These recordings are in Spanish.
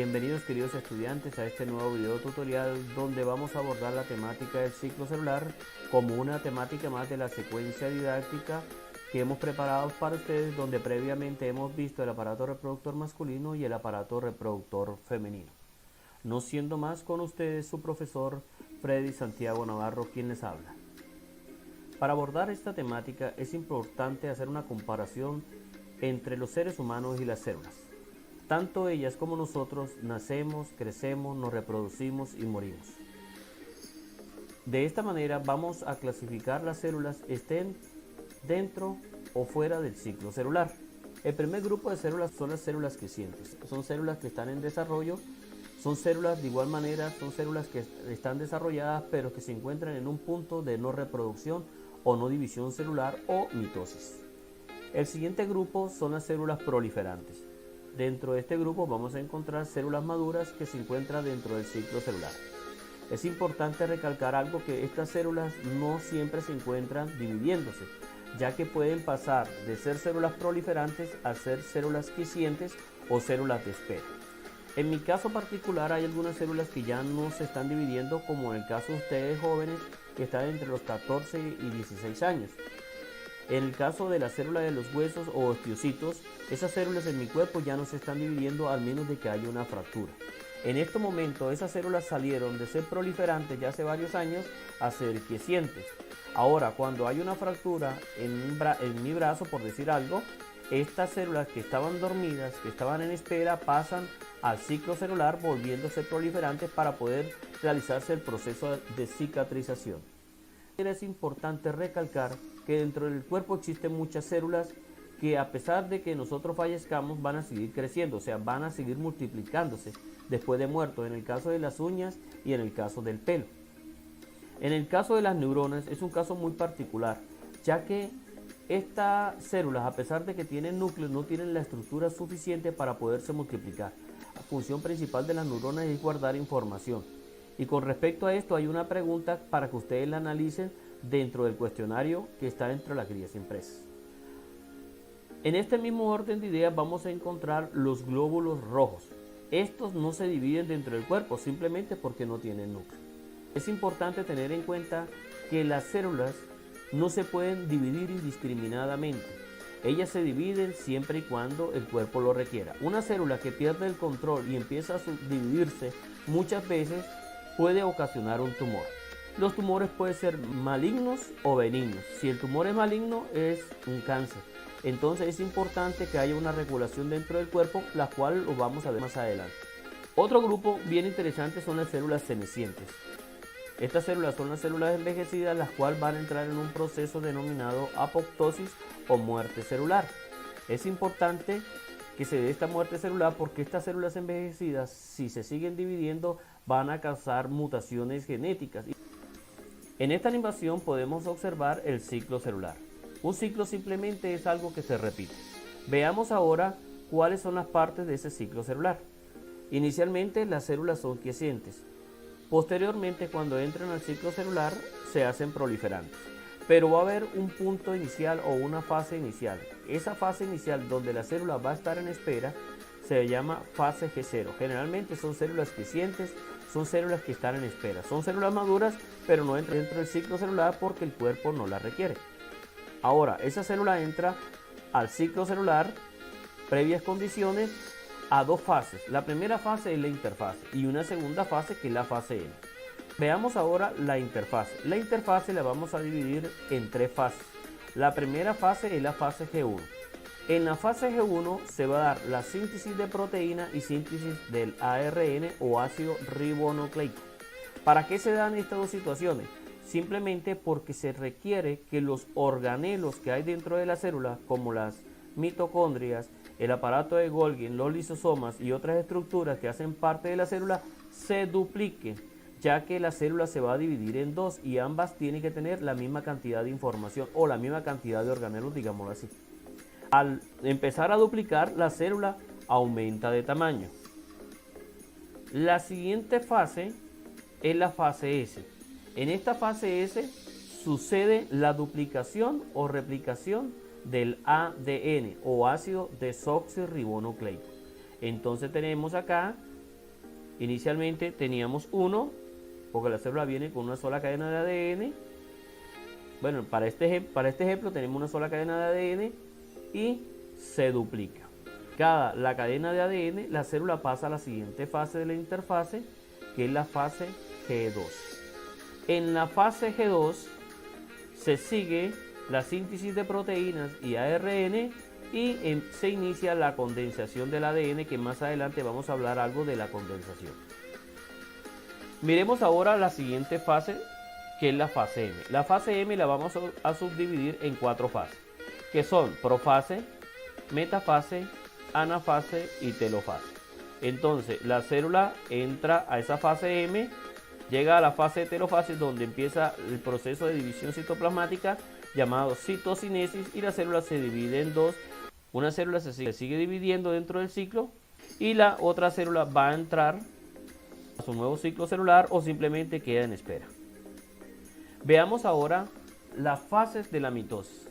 Bienvenidos queridos estudiantes a este nuevo video tutorial donde vamos a abordar la temática del ciclo celular como una temática más de la secuencia didáctica que hemos preparado para ustedes, donde previamente hemos visto el aparato reproductor masculino y el aparato reproductor femenino. No siendo más, con ustedes su profesor Freddy Santiago Navarro, quien les habla. Para abordar esta temática es importante hacer una comparación entre los seres humanos y las células. Tanto ellas como nosotros nacemos, crecemos, nos reproducimos y morimos. De esta manera vamos a clasificar las células estén dentro o fuera del ciclo celular. El primer grupo de células son las células quiescentes. Son células que están en desarrollo, son células de igual manera, son células que están desarrolladas pero que se encuentran en un punto de no reproducción o no división celular o mitosis. El siguiente grupo son las células proliferantes. Dentro de este grupo vamos a encontrar células maduras que se encuentran dentro del ciclo celular. Es importante recalcar algo, que estas células no siempre se encuentran dividiéndose, ya que pueden pasar de ser células proliferantes a ser células quiescentes o células de espera. En mi caso particular hay algunas células que ya no se están dividiendo, como en el caso de ustedes jóvenes que están entre los 14 y 16 años. En el caso de la célula de los huesos o osteocitos, esas células en mi cuerpo ya no se están dividiendo al menos de que haya una fractura. En este momento esas células salieron de ser proliferantes ya hace varios años a ser quiescentes. Ahora, cuando hay una fractura en mi brazo, por decir algo, estas células que estaban dormidas, que estaban en espera, pasan al ciclo celular volviéndose proliferantes para poder realizarse el proceso de cicatrización. Es importante recalcar que dentro del cuerpo existen muchas células que, a pesar de que nosotros fallezcamos, van a seguir creciendo, o sea, van a seguir multiplicándose después de muertos, en el caso de las uñas y en el caso del pelo. En el caso de las neuronas es un caso muy particular, ya que estas células, a pesar de que tienen núcleos, no tienen la estructura suficiente para poderse multiplicar. La función principal de las neuronas es guardar información. Y con respecto a esto hay una pregunta para que ustedes la analicen dentro del cuestionario que está dentro de las guías impresas. En este mismo orden de ideas vamos a encontrar los glóbulos rojos. Estos no se dividen dentro del cuerpo simplemente porque no tienen núcleo. Es importante tener en cuenta que las células no se pueden dividir indiscriminadamente. Ellas se dividen siempre y cuando el cuerpo lo requiera. Una célula que pierde el control y empieza a subdividirse muchas veces puede ocasionar un tumor. Los tumores pueden ser malignos o benignos. Si el tumor es maligno, es un cáncer. Entonces es importante que haya una regulación dentro del cuerpo, la cual lo vamos a ver más adelante. Otro grupo bien interesante son las células senescientes. Estas células son las células envejecidas, las cuales van a entrar en un proceso denominado apoptosis o muerte celular. Es importante que se dé esta muerte celular porque estas células envejecidas, si se siguen dividiendo, van a causar mutaciones genéticas. En esta animación podemos observar el ciclo celular. Un ciclo simplemente es algo que se repite. Veamos ahora cuáles son las partes de ese ciclo celular. Inicialmente las células son quiescentes. Posteriormente, cuando entran al ciclo celular, se hacen proliferantes. Pero va a haber un punto inicial o una fase inicial. Esa fase inicial donde la célula va a estar en espera se llama fase G0. Generalmente son células quiescentes, son células que están en espera. Son células maduras, pero no entran dentro del ciclo celular porque el cuerpo no las requiere. Ahora, esa célula entra al ciclo celular, previas condiciones, a dos fases. La primera fase es la interfase y una segunda fase que es la fase N. Veamos ahora la interfase. La interfase la vamos a dividir en tres fases. La primera fase es la fase G1. En la fase G1 se va a dar la síntesis de proteína y síntesis del ARN o ácido ribonucleico. ¿Para qué se dan estas dos situaciones? Simplemente porque se requiere que los organelos que hay dentro de la célula, como las mitocondrias, el aparato de Golgi, los lisosomas y otras estructuras que hacen parte de la célula, se dupliquen, ya que la célula se va a dividir en dos y ambas tienen que tener la misma cantidad de información o la misma cantidad de organelos, digámoslo así. Al empezar a duplicar, la célula aumenta de tamaño. La siguiente fase es la fase S. En esta fase S sucede la duplicación o replicación del ADN o ácido desoxirribonucleico. Entonces tenemos acá Inicialmente teníamos 1, porque la célula viene con una sola cadena de ADN. Bueno, para este ejemplo tenemos una sola cadena de ADN y se duplica. La cadena de ADN, la célula pasa a la siguiente fase de la interfase, que es la fase G2. En la fase G2 se sigue la síntesis de proteínas y ARN y se inicia la condensación del ADN, que más adelante vamos a hablar algo de la condensación. Miremos ahora la siguiente fase, que es la fase M. La fase M la vamos a subdividir en 4 fases, que son profase, metafase, anafase y telofase. Entonces la célula entra a esa fase M, llega a la fase de telofase, donde empieza el proceso de división citoplasmática llamado citocinesis, y la célula se divide en dos. Una célula se sigue dividiendo dentro del ciclo y la otra célula va a entrar a su nuevo ciclo celular o simplemente queda en espera. Veamos ahora las fases de la mitosis.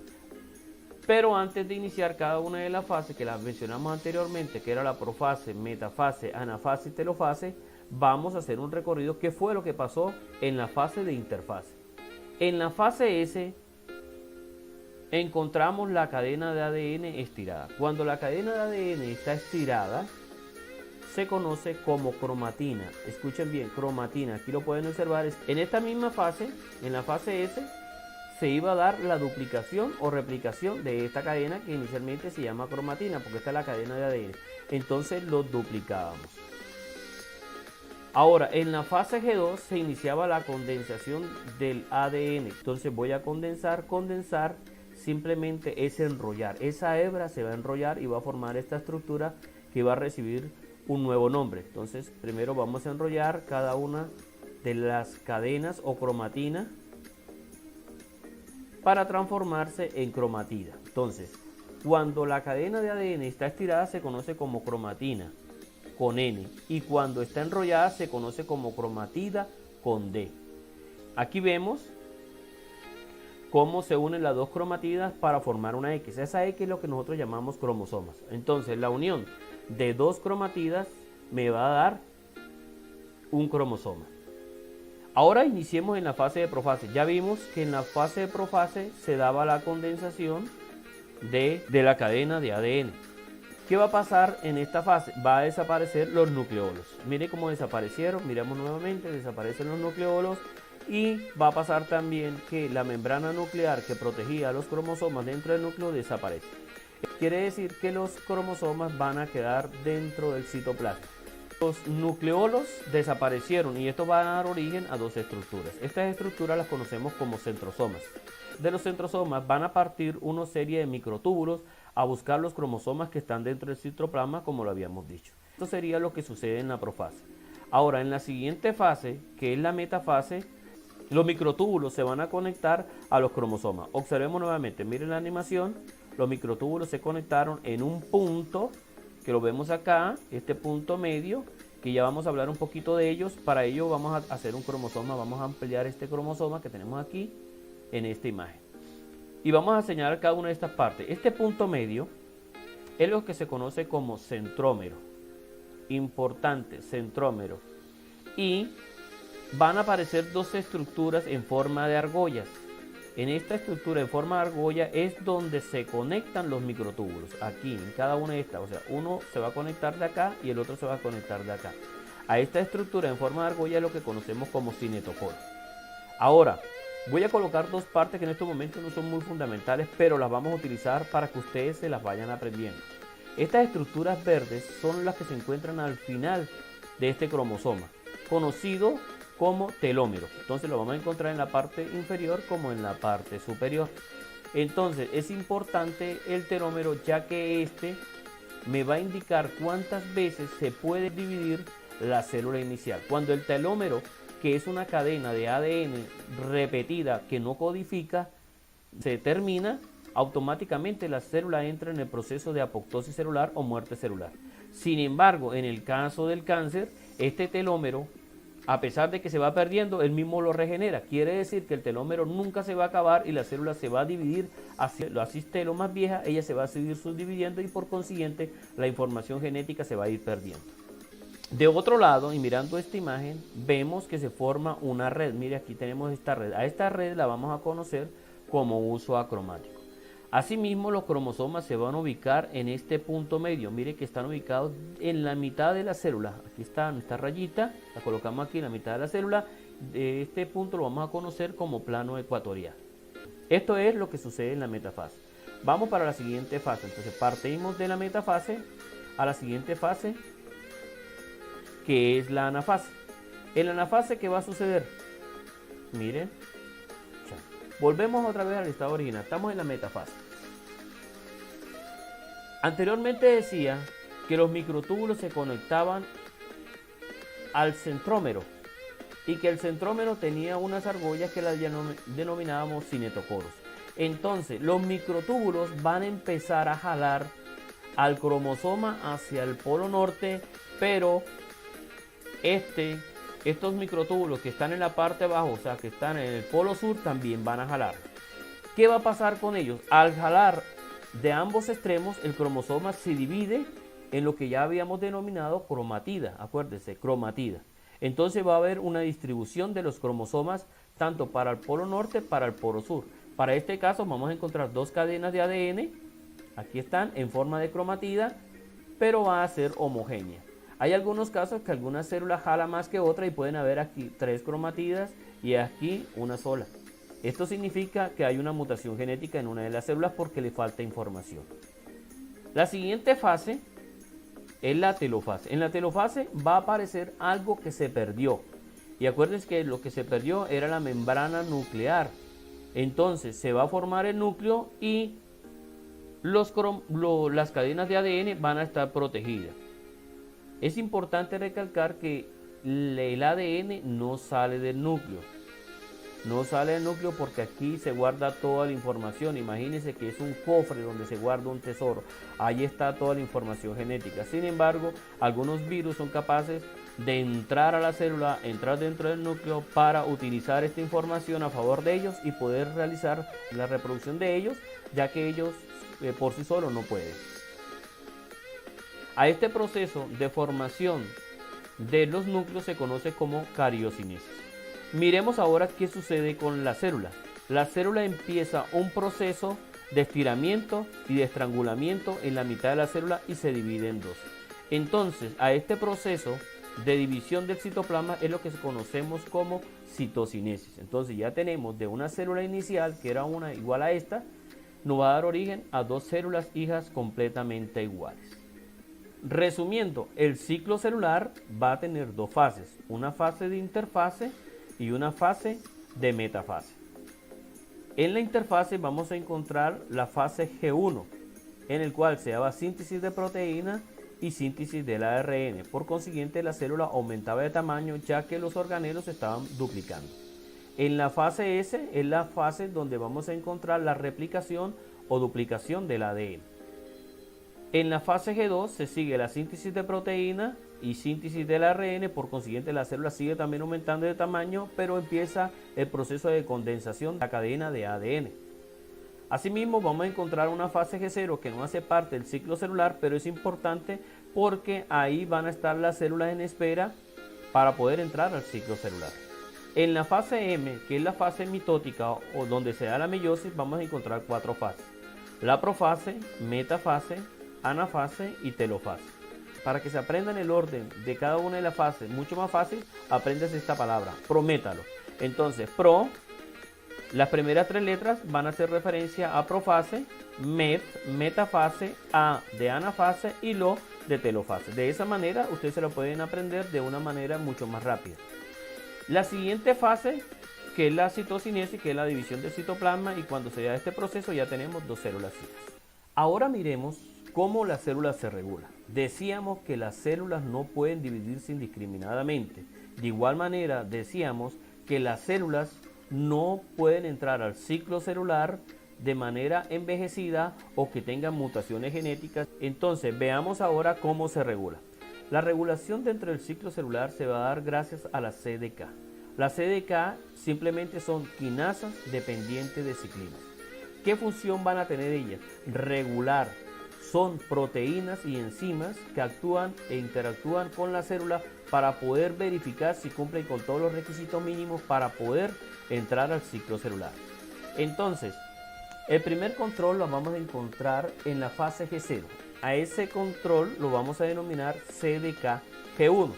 Pero antes de iniciar cada una de las fases que las mencionamos anteriormente, que era la profase, metafase, anafase y telofase, vamos a hacer un recorrido qué fue lo que pasó en la fase de interfase. En la fase S encontramos la cadena de ADN estirada. Cuando la cadena de ADN está estirada, se conoce como cromatina. Escuchen bien, cromatina. Aquí lo pueden observar. En esta misma fase, en la fase S, se iba a dar la duplicación o replicación de esta cadena, que inicialmente se llama cromatina, porque esta es la cadena de ADN. Entonces lo duplicábamos. Ahora, en la fase G2 se iniciaba la condensación del ADN. Entonces voy a condensar. Simplemente es enrollar. Esa hebra se va a enrollar y va a formar esta estructura que va a recibir un nuevo nombre. Entonces primero vamos a enrollar cada una de las cadenas o cromatina para transformarse en cromatida. Entonces, cuando la cadena de ADN está estirada se conoce como cromatina con N, y cuando está enrollada se conoce como cromatida con D. Aquí vemos cómo se unen las dos cromatidas para formar una X. Esa X es lo que nosotros llamamos cromosomas. Entonces la unión de dos cromatidas me va a dar un cromosoma. Ahora iniciemos en la fase de profase. Ya vimos que en la fase de profase se daba la condensación de la cadena de ADN. ¿Qué va a pasar en esta fase? Va a desaparecer los nucleolos. Mire cómo desaparecieron. Miramos nuevamente, desaparecen los nucleolos. Y va a pasar también que la membrana nuclear que protegía a los cromosomas dentro del núcleo desaparece. Quiere decir que los cromosomas van a quedar dentro del citoplasma. Los nucleolos desaparecieron y esto va a dar origen a dos estructuras. Estas estructuras las conocemos como centrosomas. De los centrosomas van a partir una serie de microtúbulos a buscar los cromosomas que están dentro del citoplasma, como lo habíamos dicho. Esto sería lo que sucede en la profase. Ahora, en la siguiente fase, que es la metafase, los microtúbulos se van a conectar a los cromosomas. Observemos nuevamente, miren la animación, los microtúbulos se conectaron en un punto, que lo vemos acá, este punto medio, que ya vamos a hablar un poquito de ellos. Para ello vamos a hacer un cromosoma, vamos a ampliar este cromosoma que tenemos aquí en esta imagen. Y vamos a señalar cada una de estas partes. Este punto medio es lo que se conoce como centrómero. Importante, centrómero. Y van a aparecer dos estructuras en forma de argollas. En esta estructura en forma de argolla es donde se conectan los microtúbulos. Aquí, en cada una de estas. O sea, uno se va a conectar de acá y el otro se va a conectar de acá. A esta estructura en forma de argolla es lo que conocemos como cinetocoro. Ahora, voy a colocar dos partes que en estos momentos no son muy fundamentales, pero las vamos a utilizar para que ustedes se las vayan aprendiendo. Estas estructuras verdes son las que se encuentran al final de este cromosoma, conocido como telómero. Entonces lo vamos a encontrar en la parte inferior como en la parte superior. Entonces es importante el telómero, ya que este me va a indicar cuántas veces se puede dividir la célula inicial. Cuando el telómero, que es una cadena de ADN repetida que no codifica, se termina, automáticamente la célula entra en el proceso de apoptosis celular o muerte celular. Sin embargo, en el caso del cáncer, este telómero, a pesar de que se va perdiendo, él mismo lo regenera. Quiere decir que el telómero nunca se va a acabar y la célula se va a dividir hacia la cistelo más vieja, ella se va a seguir subdividiendo y por consiguiente la información genética se va a ir perdiendo. De otro lado, y mirando esta imagen, vemos que se forma una red. Mire, aquí tenemos esta red. A esta red la vamos a conocer como uso acromático. Asimismo, los cromosomas se van a ubicar en este punto medio. Mire que están ubicados en la mitad de la célula. Aquí está esta rayita, la colocamos aquí en la mitad de la célula. De este punto lo vamos a conocer como plano ecuatorial. Esto es lo que sucede en la metafase. Vamos para la siguiente fase. Entonces partimos de la metafase a la siguiente fase, que es la anafase. En la anafase, ¿qué va a suceder? Miren, volvemos otra vez al estado original. Estamos en la metafase. Anteriormente decía que los microtúbulos se conectaban al centrómero y que el centrómero tenía unas argollas que las denominábamos cinetocoros. Entonces, los microtúbulos van a empezar a jalar al cromosoma hacia el polo norte, pero estos microtúbulos que están en la parte de abajo, o sea, que están en el polo sur, también van a jalar. ¿Qué va a pasar con ellos? Al jalar de ambos extremos, el cromosoma se divide en lo que ya habíamos denominado cromatida. Acuérdense, cromatida. Entonces va a haber una distribución de los cromosomas tanto para el polo norte, para el polo sur. Para este caso vamos a encontrar dos cadenas de ADN. Aquí están en forma de cromatida, pero va a ser homogénea. Hay algunos casos que alguna célula jala más que otra y pueden haber aquí 3 cromatidas y aquí una sola. Esto significa que hay una mutación genética en una de las células porque le falta información. La siguiente fase es la telofase. En la telofase va a aparecer algo que se perdió. Y acuérdense que lo que se perdió era la membrana nuclear. Entonces se va a formar el núcleo y las cadenas de ADN van a estar protegidas. Es importante recalcar que el ADN no sale del núcleo. No sale del núcleo porque aquí se guarda toda la información. Imagínense que es un cofre donde se guarda un tesoro. Ahí está toda la información genética. Sin embargo, algunos virus son capaces de entrar a la célula, entrar dentro del núcleo para utilizar esta información a favor de ellos y poder realizar la reproducción de ellos, ya que ellos por sí solos no pueden. A este proceso de formación de los núcleos se conoce como cariocinesis. Miremos ahora qué sucede con la célula. La célula empieza un proceso de estiramiento y de estrangulamiento en la mitad de la célula y se divide en dos. Entonces, a este proceso de división del citoplasma es lo que conocemos como citocinesis. Entonces ya tenemos de una célula inicial, que era una igual a esta, nos va a dar origen a dos células hijas completamente iguales. Resumiendo, el ciclo celular va a tener dos fases, una fase de interfase y una fase de metafase. En la interfase vamos a encontrar la fase G1, en el cual se daba síntesis de proteína y síntesis del ARN. Por consiguiente, la célula aumentaba de tamaño ya que los organelos se estaban duplicando. En la fase S es la fase donde vamos a encontrar la replicación o duplicación del ADN. En la fase G2 se sigue la síntesis de proteína y síntesis del ARN, por consiguiente la célula sigue también aumentando de tamaño, pero empieza el proceso de condensación de la cadena de ADN. Asimismo vamos a encontrar una fase G0 que no hace parte del ciclo celular, pero es importante porque ahí van a estar las células en espera para poder entrar al ciclo celular. En la fase M, que es la fase mitótica o donde se da la meiosis, vamos a encontrar 4 fases: la profase, metafase, anafase y telofase. Para que se aprendan el orden de cada una de las fases mucho más fácil, aprendes esta palabra, prométalo. Entonces, pro, las primeras 3 letras van a hacer referencia a profase, metafase, a de anafase y lo de telofase. De esa manera ustedes se lo pueden aprender de una manera mucho más rápida. La siguiente fase, que es la citocinesis, que es la división del citoplasma, y cuando se da este proceso ya tenemos 2 células hijas. Ahora miremos cómo la célula se regula. Decíamos que las células no pueden dividirse indiscriminadamente. De igual manera decíamos que las células no pueden entrar al ciclo celular de manera envejecida o que tengan mutaciones genéticas. Entonces veamos ahora cómo se regula. La regulación dentro del ciclo celular se va a dar gracias a la CDK. Las CDK simplemente son quinasas dependientes de ciclinas. ¿Qué función van a tener ellas? Regular son proteínas y enzimas que actúan e interactúan con la célula para poder verificar si cumplen con todos los requisitos mínimos para poder entrar al ciclo celular. Entonces, el primer control lo vamos a encontrar en la fase G0. A ese control lo vamos a denominar CDKG1.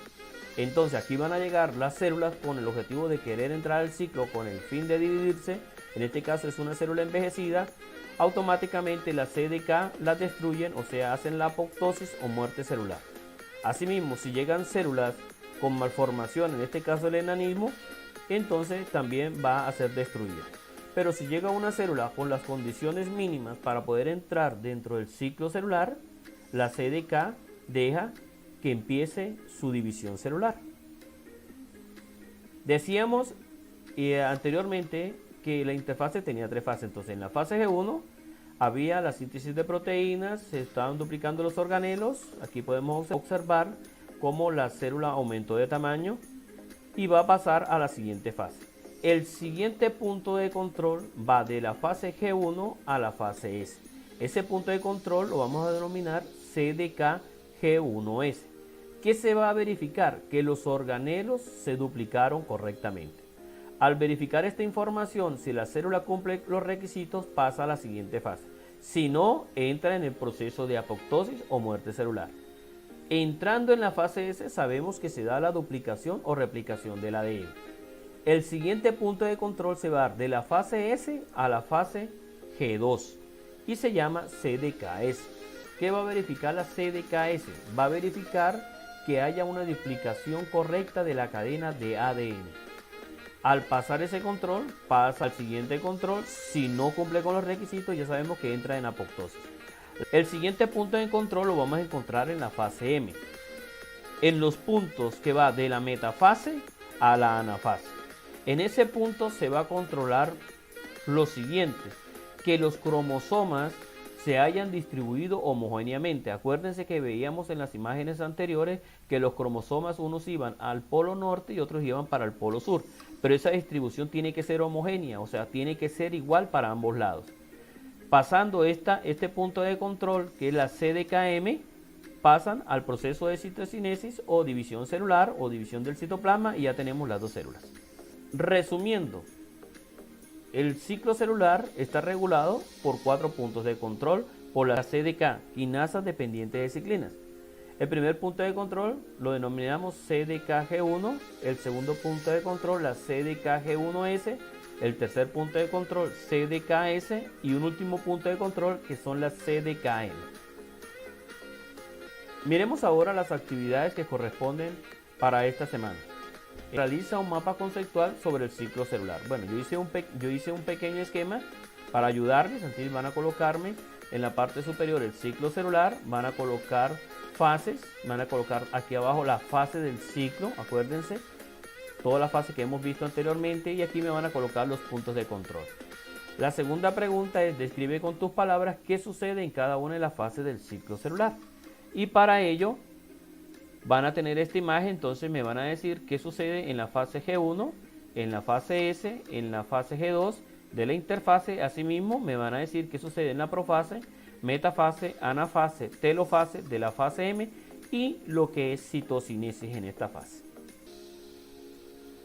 Entonces aquí van a llegar las células con el objetivo de querer entrar al ciclo con el fin de dividirse. En este caso es una célula envejecida. Automáticamente las CDK las destruyen, o sea, hacen la apoptosis o muerte celular. Asimismo, si llegan células con malformación, en este caso el enanismo, entonces también va a ser destruida. Pero si llega una célula con las condiciones mínimas para poder entrar dentro del ciclo celular, la CDK deja que empiece su división celular. Decíamos anteriormente que la interfase tenía tres fases. Entonces en la fase G1 había la síntesis de proteínas, se estaban duplicando los organelos. Aquí podemos observar cómo la célula aumentó de tamaño y va a pasar a la siguiente fase. El siguiente punto de control va de la fase G1 a la fase S. Ese punto de control lo vamos a denominar CDKG1S. ¿Qué se va a verificar? Que los organelos se duplicaron correctamente. Al verificar esta información, si la célula cumple los requisitos, pasa a la siguiente fase. Si no, entra en el proceso de apoptosis o muerte celular. Entrando en la fase S, sabemos que se da la duplicación o replicación del ADN. El siguiente punto de control se va de la fase S a la fase G2 y se llama CDKS. ¿Qué va a verificar la CDKS? Va a verificar que haya una duplicación correcta de la cadena de ADN. Al pasar ese control, pasa al siguiente control. Si no cumple con los requisitos, ya sabemos que entra en apoptosis. El siguiente punto de control lo vamos a encontrar en la fase M, en los puntos que va de la metafase a la anafase. En ese punto se va a controlar lo siguiente: que los cromosomas se hayan distribuido homogéneamente. Acuérdense que veíamos en las imágenes anteriores que los cromosomas unos iban al polo norte y otros iban para el polo sur, pero esa distribución tiene que ser homogénea, o sea, tiene que ser igual para ambos lados. Pasando este punto de control, que es la CDKM, pasan al proceso de citocinesis o división celular o división del citoplasma y ya tenemos las dos células. Resumiendo, el ciclo celular está regulado por 4 puntos de control por la CDK, quinasas dependientes de ciclinas. El primer punto de control lo denominamos CDKG1, el segundo punto de control la CDKG1S, el tercer punto de control CDKS y un último punto de control que son las CDKM. Miremos ahora las actividades que corresponden para esta semana. Realiza un mapa conceptual sobre el ciclo celular. Bueno, yo hice un pequeño esquema para ayudarles. Así van a colocarme en la parte superior el ciclo celular, van a colocar fases, van a colocar aquí abajo la fase del ciclo, acuérdense, toda la fase que hemos visto anteriormente, y aquí me van a colocar los puntos de control. La segunda pregunta es: describe con tus palabras qué sucede en cada una de las fases del ciclo celular. Y para ello van a tener esta imagen, entonces me van a decir qué sucede en la fase G1, en la fase S, en la fase G2 de la interfase. Asimismo me van a decir qué sucede en la profase, metafase, anafase, telofase de la fase M y lo que es citocinesis en esta fase.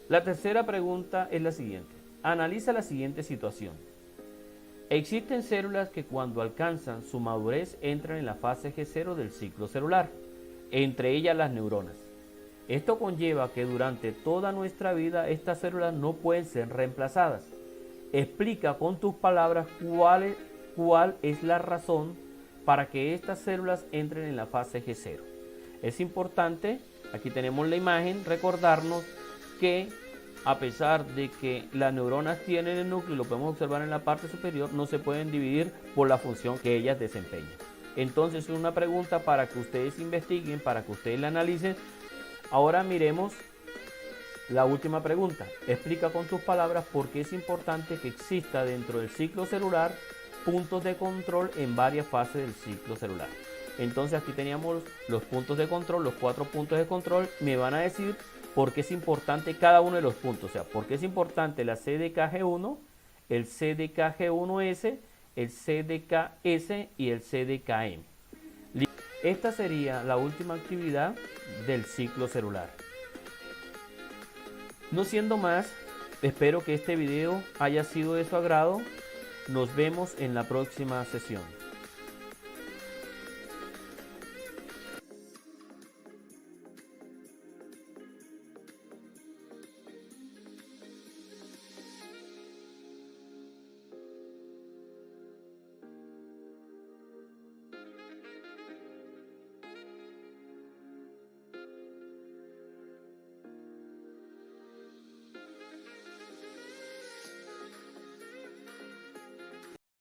La tercera pregunta es la siguiente: analiza la siguiente situación. Existen células que cuando alcanzan su madurez entran en la fase G0 del ciclo celular, entre ellas las neuronas. Esto conlleva que durante toda nuestra vida estas células no pueden ser reemplazadas. Explica con tus palabras cuál es la razón para que estas células entren en la fase G0. Es importante, aquí tenemos la imagen, recordarnos que a pesar de que las neuronas tienen el núcleo, lo podemos observar en la parte superior, no se pueden dividir por la función que ellas desempeñan. Entonces es una pregunta para que ustedes investiguen, para que ustedes la analicen. Ahora miremos la última pregunta. Explica con tus palabras por qué es importante que exista dentro del ciclo celular puntos de control en varias fases del ciclo celular. Entonces aquí teníamos los puntos de control, los 4 puntos de control. Me van a decir por qué es importante cada uno de los puntos. O sea, por qué es importante la CDKG1, el CDKG1S, el CDKS y el CDKM. Esta sería la última actividad del ciclo celular. No siendo más, espero que este video haya sido de su agrado. Nos vemos en la próxima sesión.